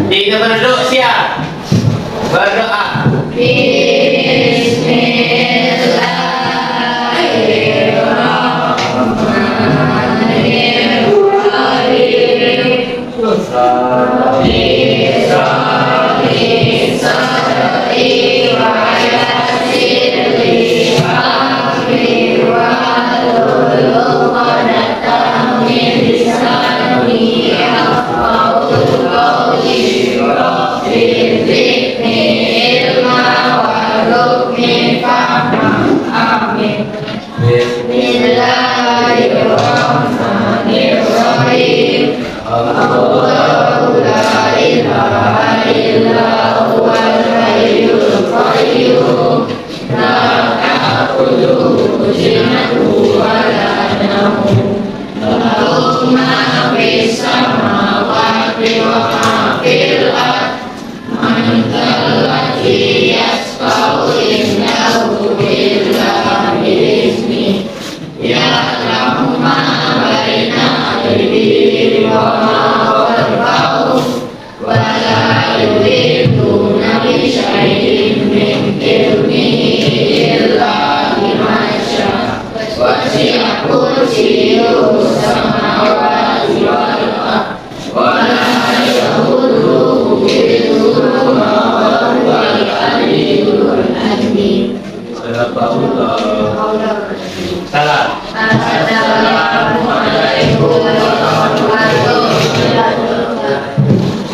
Kita berduduk siap. Berdoa.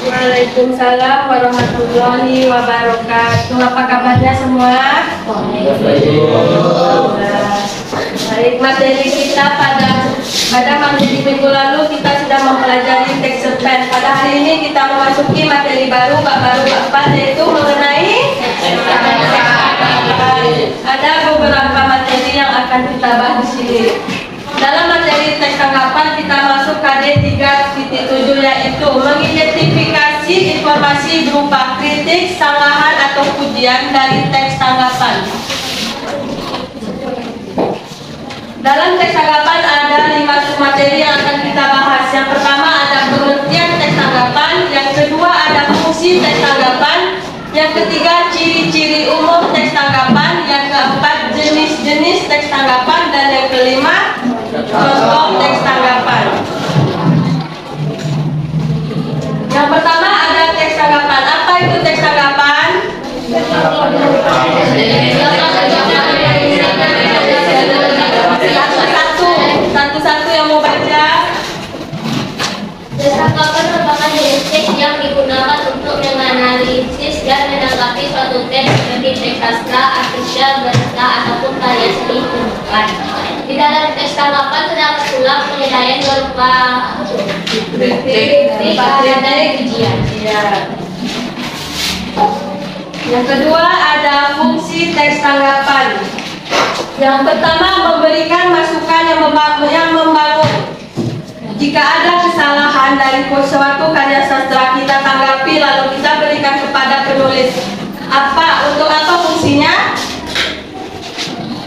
Waalaikumsalam warahmatullahi wabarakatuh. Apa kabarnya semua? Baik, materi kita pada materi minggu lalu kita sudah mempelajari teks cerpen. Pada hari ini kita memasuki materi baru, bab 4, yaitu mengenai ada beberapa materi yang akan kita bahas di sini. Dalam materi teks tanggapan kita masuk KD 3.7, yaitu mengidentifikasi informasi berupa kritik, sanggahan atau pujian dari teks tanggapan. Dalam teks tanggapan ada 5 submateri yang akan kita bahas. Yang pertama ada pengertian teks tanggapan, yang kedua ada fungsi teks tanggapan, yang ketiga ciri-ciri umum teks tanggapan, yang keempat jenis-jenis teks tanggapan, dan yang kelima contoh teks tanggapan. Yang pertama ada teks tanggapan. Apa itu teks tanggapan? Satu-satu yang mau baca. Teks tanggapan merupakan jenis teks yang digunakan untuk menganalisis dan menanggapi suatu teks seperti teks sastra, artikel, berita, ataupun karya seni permukaan. Di dalam teks tanggapan terdapat pula penilaian berupa kritik dan pujian. Yang kedua ada fungsi teks tanggapan. Yang pertama memberikan masukan yang membangun. Jika ada kesalahan dari suatu karya sastra, kita tanggapi lalu kita berikan kepada penulis. Untuk apa fungsinya?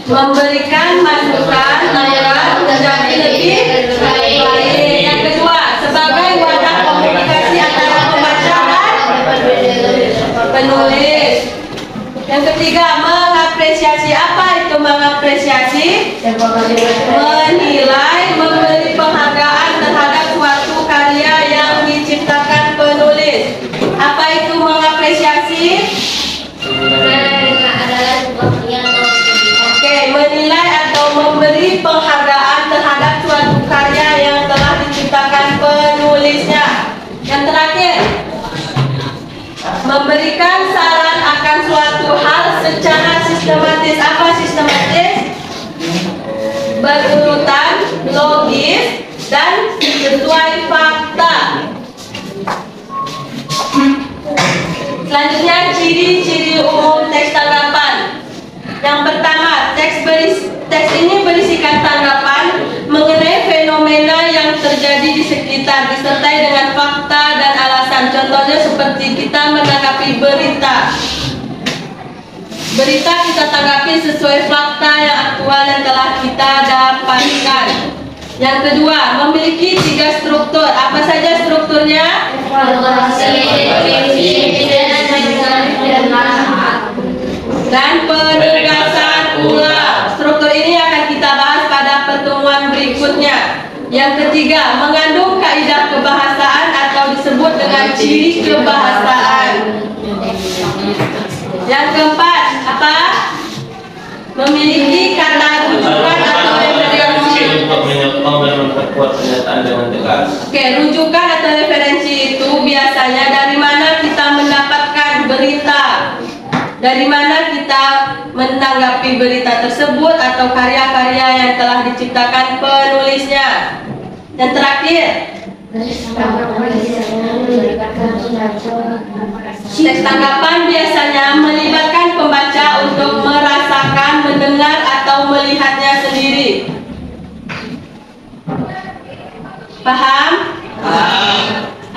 Memberikan masukan agar menjadi lebih baik. Yang kedua, sebagai wadah komunikasi antara pembaca dan penulis. Yang ketiga, mengapresiasi. Apa itu mengapresiasi? Menilai, memberi penghargaan terhadap suatu karya yang diciptakan penulis. Apa itu mengapresiasi? Menilai atau memberi penghargaan terhadap suatu karya yang telah diciptakan penulisnya. Yang terakhir, memberikan saran akan suatu hal secara sistematis. Apa sistematis? Berurutan, logis, dan sesuai fakta. Selanjutnya ciri-ciri umum teks tanggapan. Yang pertama, teks ini berisikan tanggapan mengenai fenomena yang terjadi di sekitar, disertai dengan fakta dan alasan. Contohnya seperti kita menanggapi berita. Berita kita tanggapi sesuai fakta yang aktual yang telah kita dapatkan. Yang kedua, memiliki 3 struktur. Apa saja strukturnya? Evaluasi, dan penegasan ulang. Struktur ini akan kita bahas pada pertemuan berikutnya. Yang ketiga, mengandung kaidah kebahasaan atau disebut dengan ciri kebahasaan. Yang keempat, apa? Memiliki kata rujukan atau referensi. Untuk menyokong dan memperkuat pernyataan dengan tegas. Oke, rujukan atau referensi itu biasanya dari mana kita mendapatkan berita, dari mana kita menanggapi berita tersebut atau karya-karya yang telah diciptakan penulisnya. Dan terakhir, teks tanggapan biasanya melibatkan pembaca untuk merasakan, mendengar, atau melihatnya sendiri. Paham?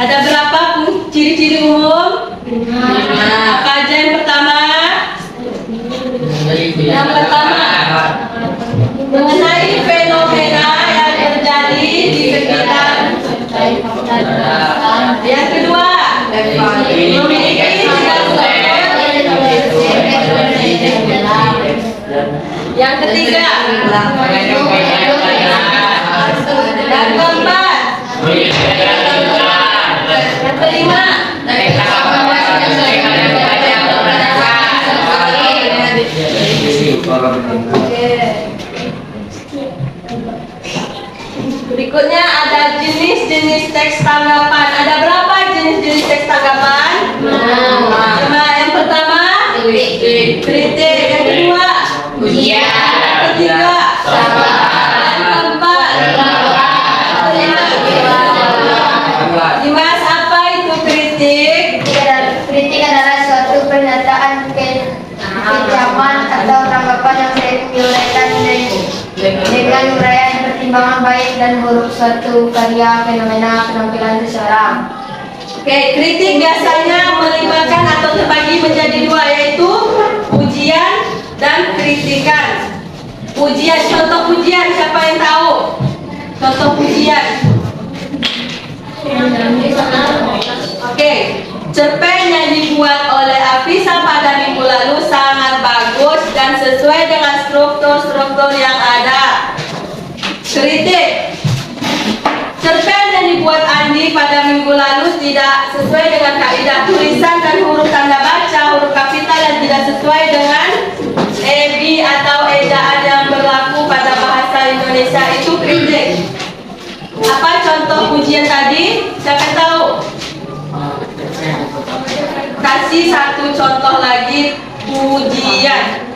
Ada berapa ciri-ciri umum? Apa aja yang pertama? Yang pertama, mengenai fenomena yang terjadi di sekitar. Yang kedua, memiliki tiga struktur. Yang ketiga, yang keempat, yang kelima, berikutnya ada jenis-jenis teks tanggapan. Ada berapa jenis-jenis teks tanggapan? 5. Yang pertama, kritik. Yang kedua, Ujian. Yang ketiga, yang keempat, Dimas, apa itu kritik? Kritik adalah suatu pernyataan kecaman atau tanggapan yang diuraikan dengan uraian pertimbangan baik dan buruk suatu karya, fenomena, penampilan seseorang. Oke, kritik biasanya melibatkan atau terbagi menjadi dua, yaitu pujian dan kritikan. Pujian, contoh pujian, siapa yang tahu? Contoh pujian. Oke, cerpen yang dibuat oleh Afisa pada minggu lalu sangat bagus dan sesuai dengan struktur-struktur yang ada. Kritik. Cerpen yang dibuat Andi pada minggu lalu tidak sesuai dengan kaidah tulisan dan huruf tanda baca, huruf kapital yang tidak sesuai dengan EBI atau ejaan yang berlaku pada bahasa Indonesia. Itu kritik. Apa contoh pujian tadi? Siapa tahu? Kasih satu contoh lagi pujian.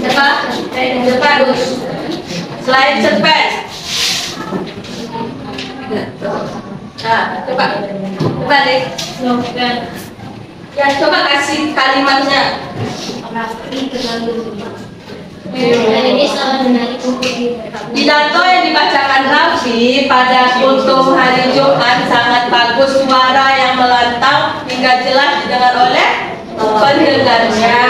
Cepat. Selain cerpen. Nah, coba balik. Ya, coba kasih kalimatnya. Pidato yang dibacakan Raffi pada kultum hari Jumat sangat bagus, suara yang melantang hingga jelas didengar oleh pendengarnya.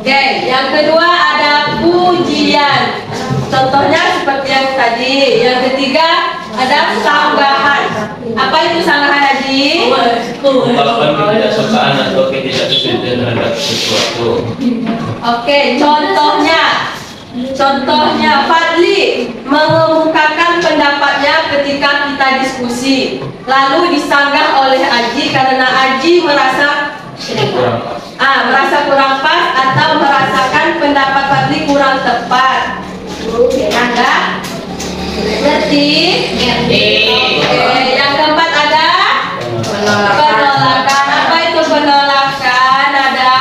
Oke, yang kedua ada pujian. Contohnya seperti yang tadi. Yang ketiga ada sanggahan. Apa itu sanggahan, Haji? Ungkapan ketidaksukaan atau ketidaksetujuan terhadap sesuatu. Oke, contohnya Fadli mengemukakan pendapatnya ketika kita diskusi, lalu disanggah oleh Aji karena Aji merasa kurang pas atau merasakan pendapat Fadli kurang tepat. Enggak? Ngerti? Oke, yang keempat ada penolakan. Apa itu penolakan? Ada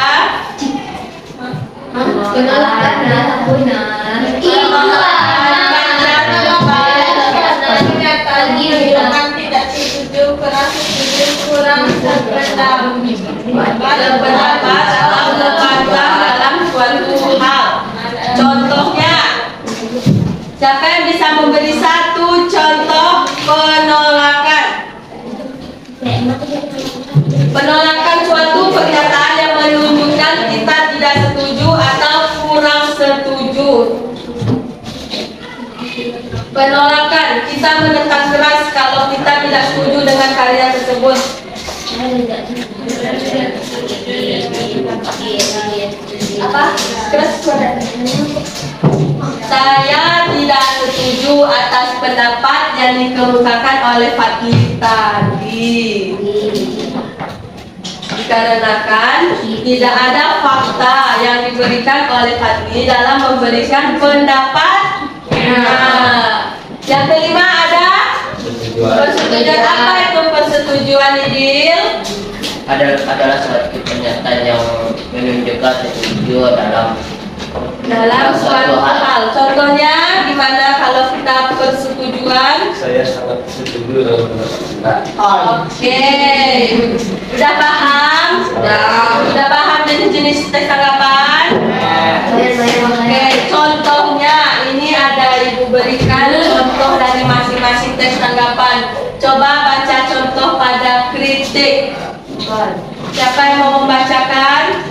Penolakan adalah benar. tidak setuju, kurang berpendapat atau berpantang dalam suatu hal. Contohnya, siapa yang bisa memberi satu contoh penolakan? Penolakan suatu pernyataan yang menunjukkan kita tidak setuju atau kurang setuju. Penolakan, kita menentang keras kalau kita tidak setuju dengan karya tersebut. Saya tidak setuju atas pendapat yang dikemukakan oleh Fadli tadi. Dikarenakan tidak ada fakta yang diberikan oleh Fadli dalam memberikan pendapat. Nah, yang kelima ada persetujuan. Apa itu persetujuan, Idil? Adalah suatu pernyataan yang menunjukkan setuju dalam Suatu hal. Contohnya gimana kalau kita persetujuan? Saya sangat setuju dengan pendapat Anda. Oke, udah paham? Udah paham jenis-jenis tes tanggapan? Oke, contohnya ini ada ibu berikan contoh dari masing-masing tes tanggapan. Coba baca contoh pada kritik. Siapa yang mau membacakan?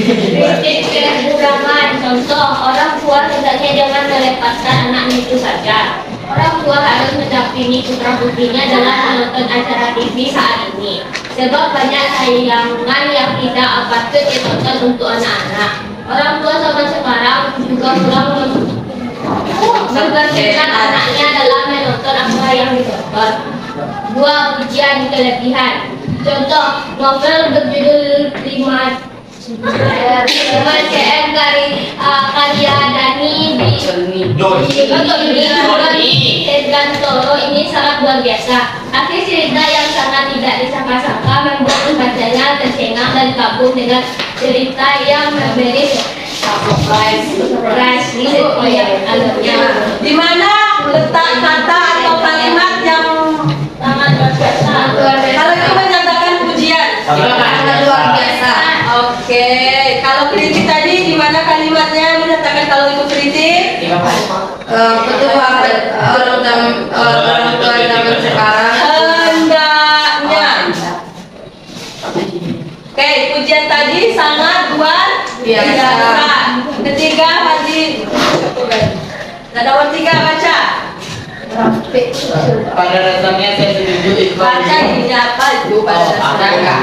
Kritik kekurangan. Contoh, orang tua hendaknya jangan melepaskan anaknya itu saja. Orang tua harus mendampingi putra putrinya dalam menonton acara TV saat ini. Sebab banyak tayangan yang tidak patut ditonton untuk anak-anak. Orang tua zaman sekarang juga kurang memperhatikan anaknya dalam menonton apa yang ditonton. 2. Pujian kelebihan. Contoh, novel berjudul 5 CM karya Dani Edgan Toro ini sangat luar biasa. Akhir cerita yang sangat tidak disangka-sangka membuat pembacanya tercengang dan kagum dengan cerita yang memberi surprise di setiap alurnya. Di mana letak kata atau kalimat yang Sangat luar biasa. kalau itu menyatakan pujian? Sangat luar biasa. Oke, kalau kritik tadi di mana kalimatnya menyatakan kalau itu kritik? Orang tua zaman sekarang. Hendaknya. Oke, pujian tadi sangat luar biasa. Ketiga, Haji. Nah, nomor 3 baca. pada dasarnya saya setuju Iqbal. Baca ini apa itu pada dasarnya?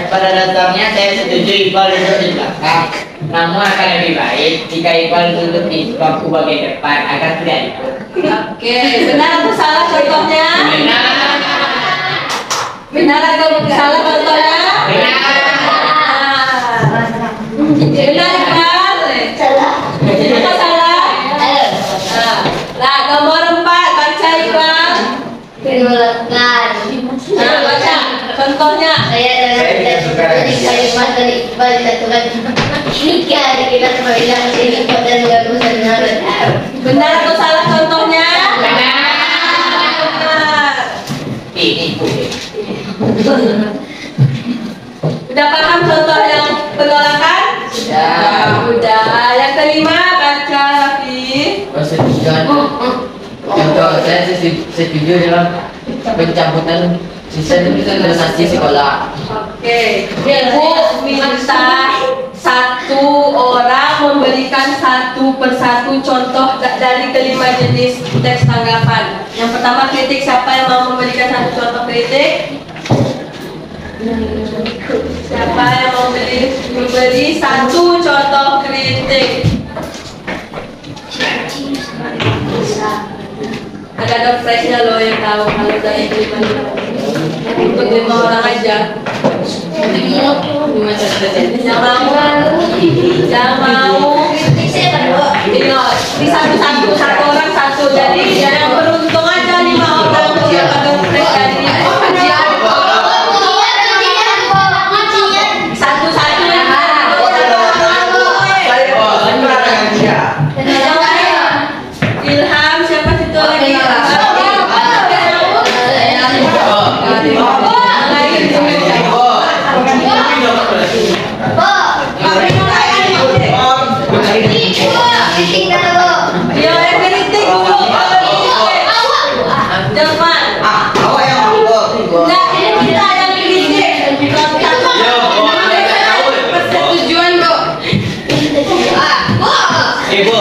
Pada dasarnya saya setuju Iqbal duduk di belakang. Namun akan lebih baik jika Iqbal duduk di bangku bagian depan agar tidak ikut. Oke, benar atau salah contohnya? Benar atau salah contohnya? Benar kan? Apa salah? Nah, nomor 4 baca Iqbal. Menolakkan. Nah, baca contohnya. Saya dalam dari kalimat dari Iqbal disatukan nikah dikitar pemilihan sini dan mengganggu sebenarnya. Benar atau salah contohnya? Benar. Ini boleh. Udah paham contoh yang penolakan? Udah. Yang kelima baca Rafi. Persetujuan. Contoh saya setuju dalam pencabutan sistem investasi sekolah. Oke, Ibu minta satu orang memberikan satu persatu contoh dari kelima jenis teks tanggapan. Yang pertama kritik, siapa yang mau memberikan satu contoh kritik? Siapa yang mau memberi satu contoh kritik? Ada dompetnya loh yang tahu kalau dari kelima. Untuk 5 orang aja. Yang mau iya, di satu orang satu. Jadi yang beruntung aja 5 orang yang pada fresh dari satu-satu yang Ilham, siapa situ lagi? Iya, yang kritik dulu. Jangan. Nah, ini kita yang kritik. Persetujuan, Bro. Ibu.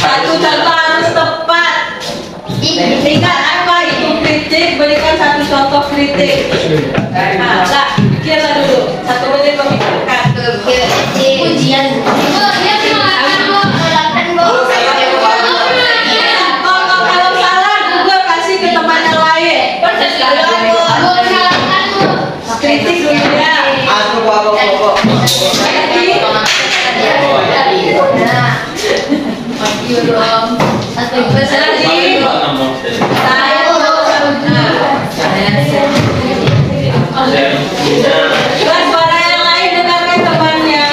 Satu contoh harus tepat. Ingat apa itu kritik? Berikan satu contoh kritik. Nah, berpikirlah dulu. 1 menit memikirkan. Ujian. Kalau salah, Google kasih ke teman yang lain. Kritik dulu ya. Aku bawa. Suara yang lain dengarkan temannya.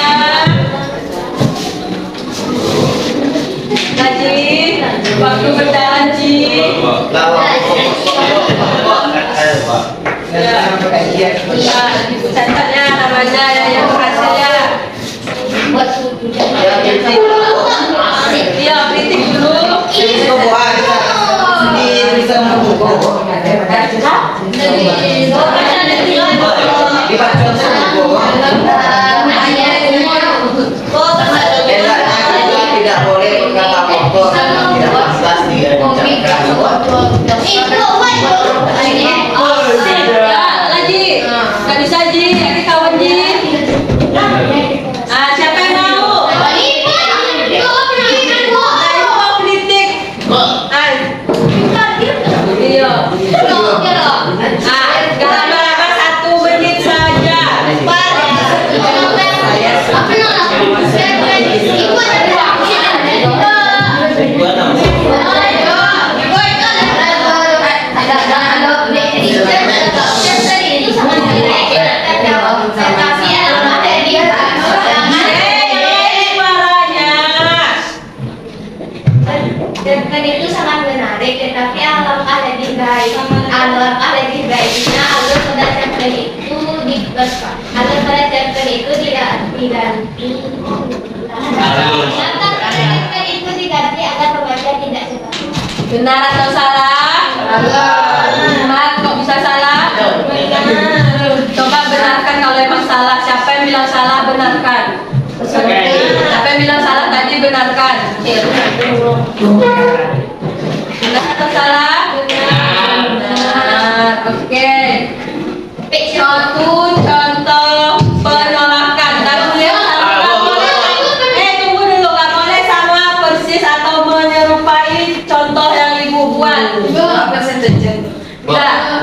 Haji, waktu berjalan Ji. Catatnya namanya yang berhasilnya. Iya, kritik dulu. Tidak boleh berkata kotor, tidak pantas Lagi, nggak bisa Ji, ini kawan Ji. Ah, siapa yang mau? Mau kritik? Iya. Gak lama-lama 1 menit saja. Dan itu sangat menarik, tetapi alangkah lebih baiknya agar pada cerpen itu tidak diganti. Cerpen itu diganti agar pembaca tidak cepat. Benar atau salah? Benar, kok bisa salah? Coba benarkan kalau emang salah. Siapa yang bilang salah, benarkan. Siapa yang bilang salah tadi, benarkan. Benar atau salah? Benar. Oke. Suatu contoh penolakan. Nggak boleh tunggu dulu. Nggak boleh sama persis atau menyerupai contoh yang ibu buat. Apa saja? Ya. Kan?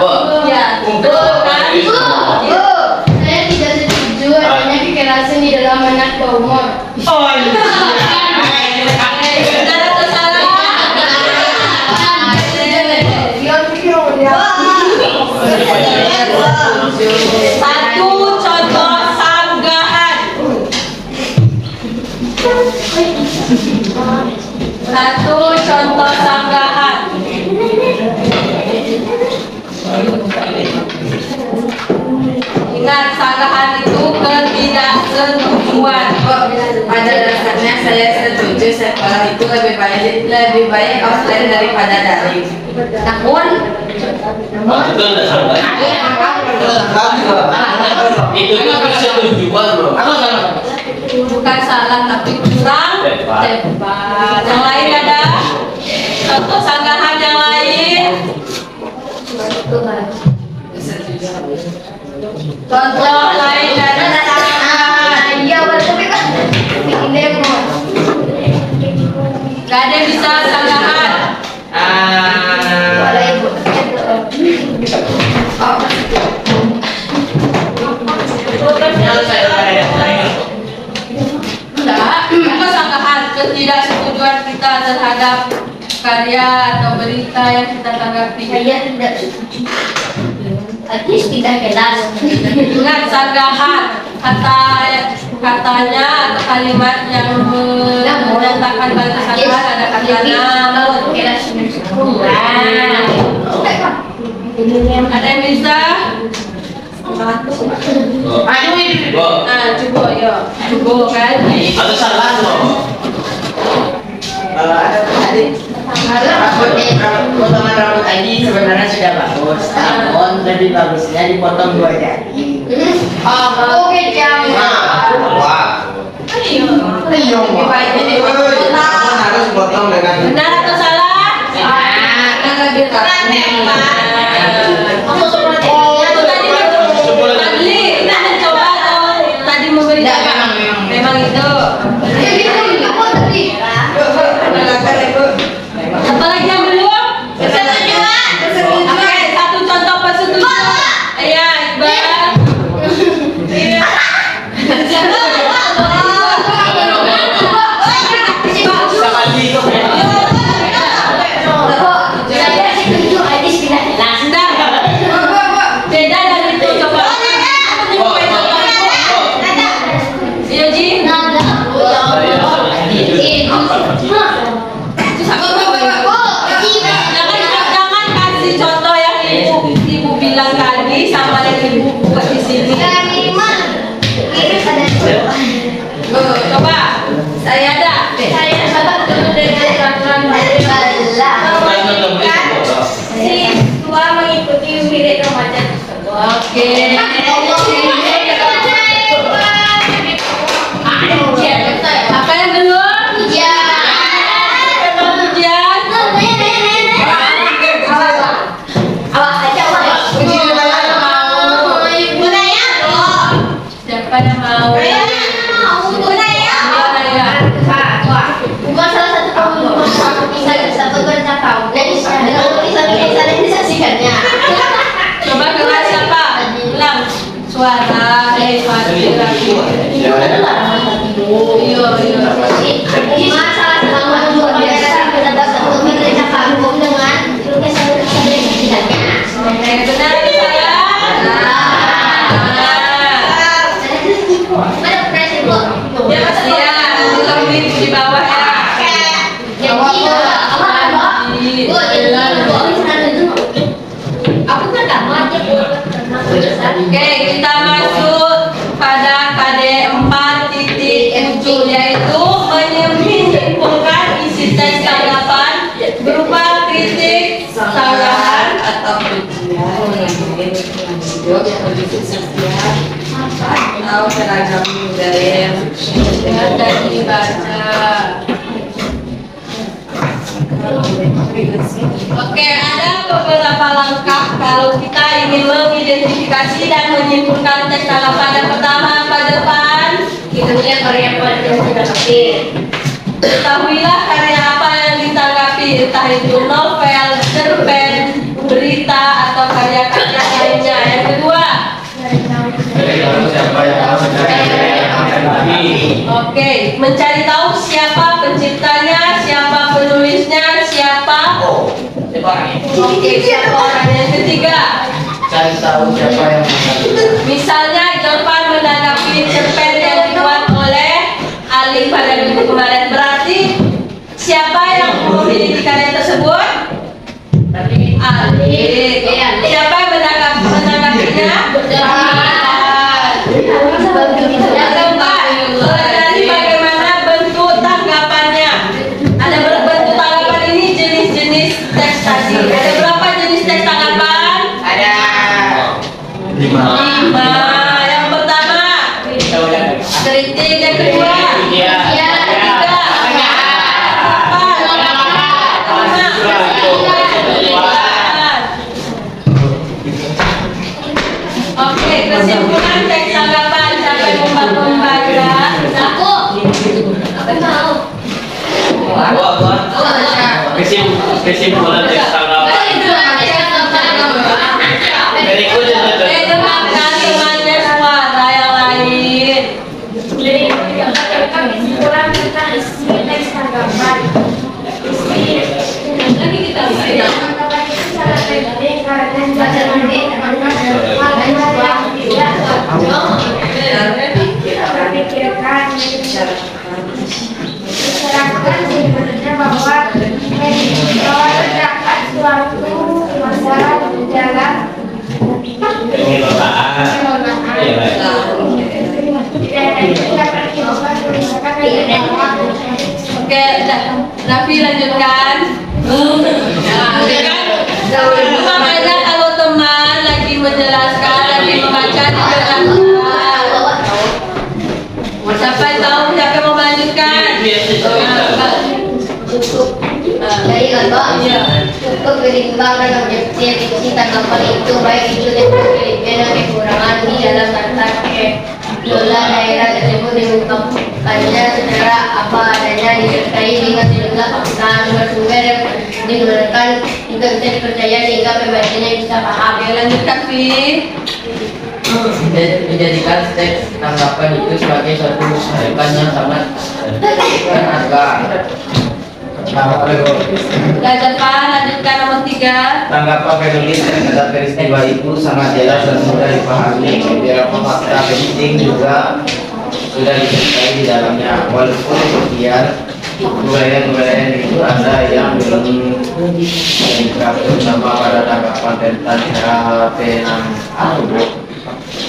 Saya tidak setuju adanya kekerasan di dalam anak umur. Benar atau salah? Satu contoh sanggahan. Satu contoh sanggahan. Ingat, sanggahan itu ketidaksetujuan. Pada dasarnya saya setuju sekolah itu lebih baik offline daripada daring. Namun, Betul nggak salah? Itu kan persetujuan bro. bukan salah tapi kurang tepat. Yang lain ada? Contoh sanggahan yang lain. Contoh lain dari sanggahan. Iya, tapi kan bikin demo. Gak ada yang bisa sanggahan. Boleh ibu. Enggak, apa sanggahan ketidaksetujuan kita terhadap karya atau berita yang kita tanggapi. Saya tidak setuju. At least tidak jelas. Ingat, sanggahan katanya atau kalimat yang menyatakan bahasa sanggahan ada kata namun. Ada yang bisa? Coba ya, coba kan? Ada salah loh. Potongan rambut ini sebenarnya sudah bagus, namun lebih bagusnya dipotong 2 jari. Oke, jangan. Wah. Lebih baik jadi Harus potong dengan. benar atau salah? Aku seperti Itu tadi Fadli. seragam budaya yang dan dibaca. Oke, ada beberapa langkah kalau kita ingin mengidentifikasi dan menyimpulkan teks tanggapan. Yang pertama, pada depan Kemudian karya pada yang ditanggapi. ketahuilah karya apa yang ditanggapi, entah itu novel, cerpen, berita, atau karya-karya lainnya. Yang kedua, oke, mencari tahu siapa penciptanya, siapa penulisnya, siapa siapa orangnya. Yang ketiga, Cari tahu siapa yang misalnya Jorpan menanggapi cerpen yang dibuat oleh Ali pada minggu kemarin, berarti siapa yang memiliki karya tersebut? Ali. Siapa yang menanggapinya? Yang keempat, pelajari bagaimana bentuk tanggapannya. Ada bentuk tanggapan ini jenis-jenis teks tadi. Ada berapa jenis teks tanggapan? Ada 5. 5. Yang pertama, kritik. Yang kedua, oke, kesimpulan teks tanggapan. Siapa yang membaca? Aku. Apa mau? Kesimpulan teks tanggapan. Berikutnya Dengarkan temannya suara yang lain. Kesimpulan tentang isi teks tanggapan. Lagi kita Tanggapan itu sangat penting karena baca nanti terangkan hal yang tidak terpikirkan. Masyarakat sebenarnya bahwa terdapat suatu masalah di dalam Oke, Raffi lanjutkan. Makanya kalau teman lagi menjelaskan, lagi membaca, dijelaskan. Siapa yang tahu siapa yang mau melanjutkan? Jadi kan Iya. untuk berimbang dan objektif isi tanggapan itu baik itu yang kelebihan dan kekurangan di dalam tata kelola daerah tersebut diungkapkannya secara apa adanya disertai dengan sejumlah fakta sumber yang digunakan juga bisa dipercaya sehingga pembacanya bisa paham. Oke, lanjutkan, Vi. Menjadikan teks tanggapan itu sebagai suatu masukan yang sangat berharga. Dan depan, lanjutkan nomor 3. Tanggapan penulis terhadap peristiwa itu sangat jelas dan mudah dipahami. Beberapa fakta penting juga sudah disertai di dalamnya. Walaupun demikian, budaya-budaya itu ada yang belum diterapkan sama pada tanggapan tentang cara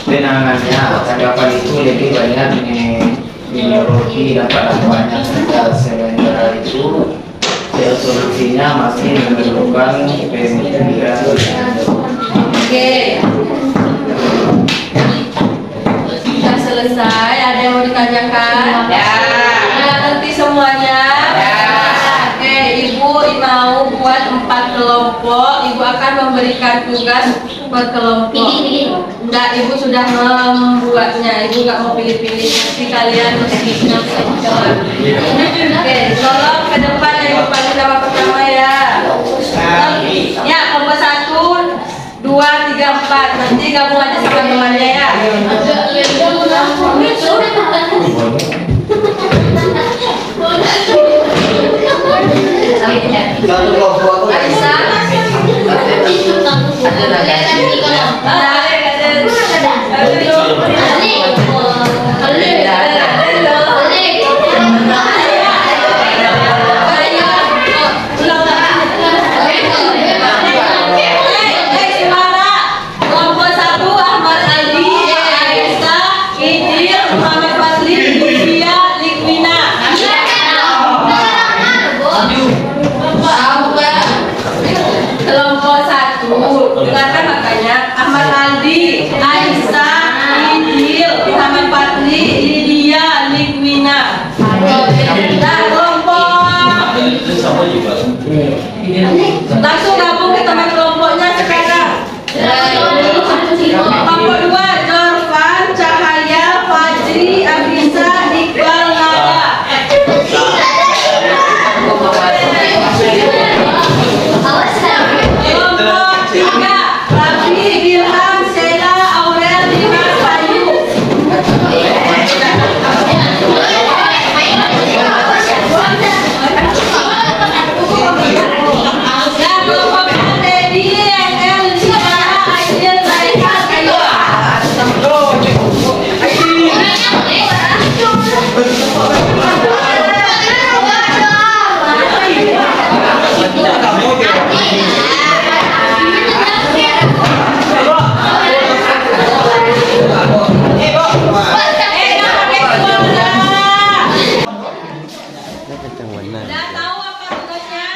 penangannya. Tanggapan itu lebih banyak menyoroti dan pada banyak saja sebenarnya itu solusinya masih memerlukan pemikiran. Oke. Sudah selesai. Ada yang mau ditanyakan? Sudah ngerti semuanya? Oke, Ibu mau buat 4 kelompok. Ibu akan memberikan tugas per kelompok. Enggak, Ibu sudah membuatnya. Ibu nggak mau pilih-pilih. Nanti kalian mesti jawab. Oke, tolong ke depan yang paling nama pertama ya. Ya, kelompok 1, 2, 3, 4. Nanti gabung aja sama temannya ya. Satu kelompok itu Bisa? Kelompok 1 Ahmad Ali, Aisyah, Idil, Muhammad Fadli, Livia, Likwina. Langsung gabung ke teman kelompoknya sekarang. Kelompok 2, Jorvan, Cahaya, Fajri, Abisa, Iqbal, Nada. Kelompok 3, Rafi, Ilham, Sela, Aurel, Dimas, Bayu. Dan kelompok 4, Dedi, Engel, Lisa, Aidil, Laika, Ayu. Udah tahu apa tugasnya?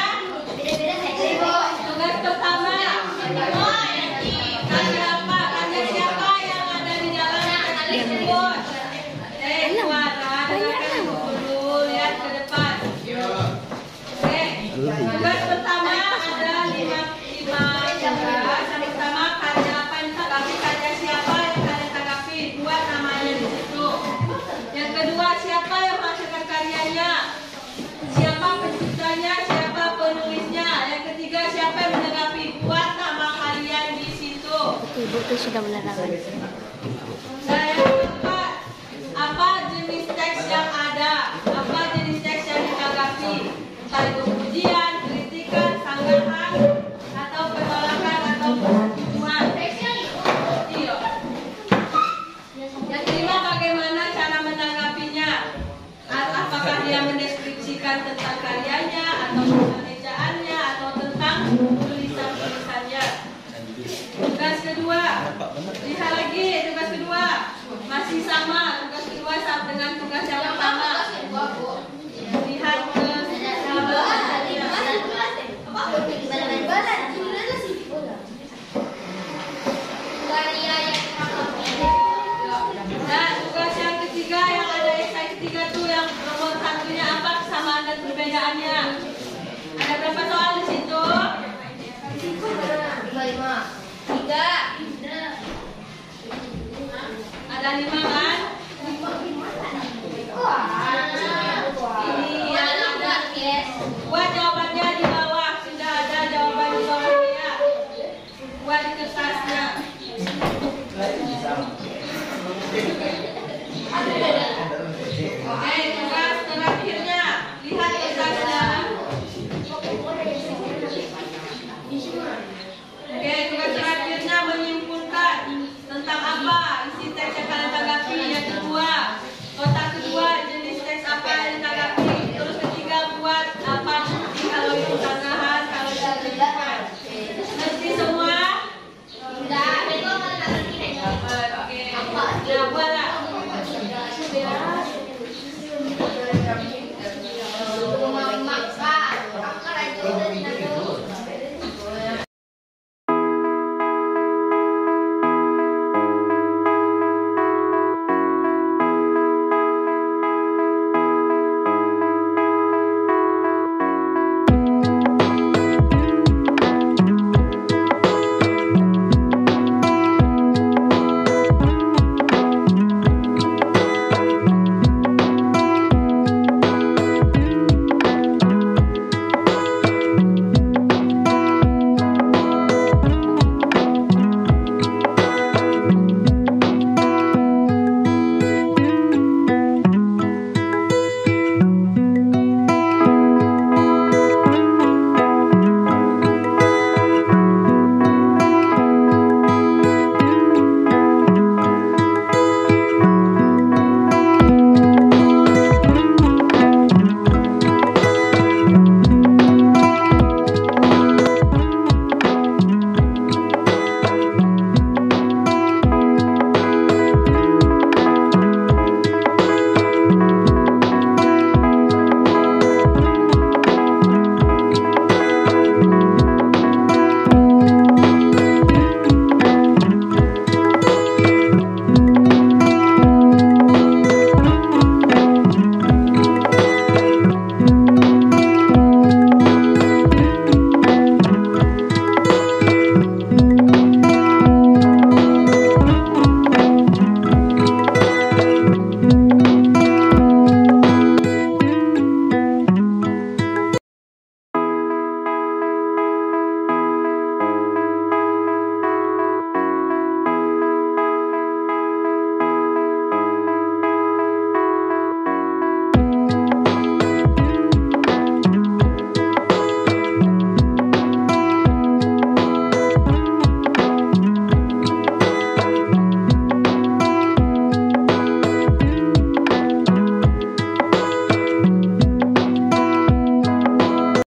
Tugas pertama. Karya apa? Karya siapa yang ada di dalam teks tersebut? Suara, dengarkan dulu, lihat ke depan. Oke. Tugas pertama ada 5 tugas. Yang pertama karya apa yang tanggapi, karya siapa yang kalian tanggapi, buat namanya di situ. Yang kedua, siapa yang menghasilkan karyanya? Siapa penciptanya, siapa penulisnya. Yang ketiga, siapa yang menanggapi, buat nama kalian di situ. Ibu tuh sudah menerangkan. Dan yang keempat, apa jenis teks yang ada, apa jenis teks yang ditanggapi, entah itu pujian, kritikan, sanggahan, atau penolakan atau persetujuan. Iya. Yang kelima, bagaimana cara menanggapinya? Apakah dia mendeskripsikan tentang karyanya, atau tentang ejaannya, atau tentang tulisan-tulisannya. Tugas kedua, lihat lagi tugas kedua masih sama. Tugas kedua sama dengan tugas yang pertama.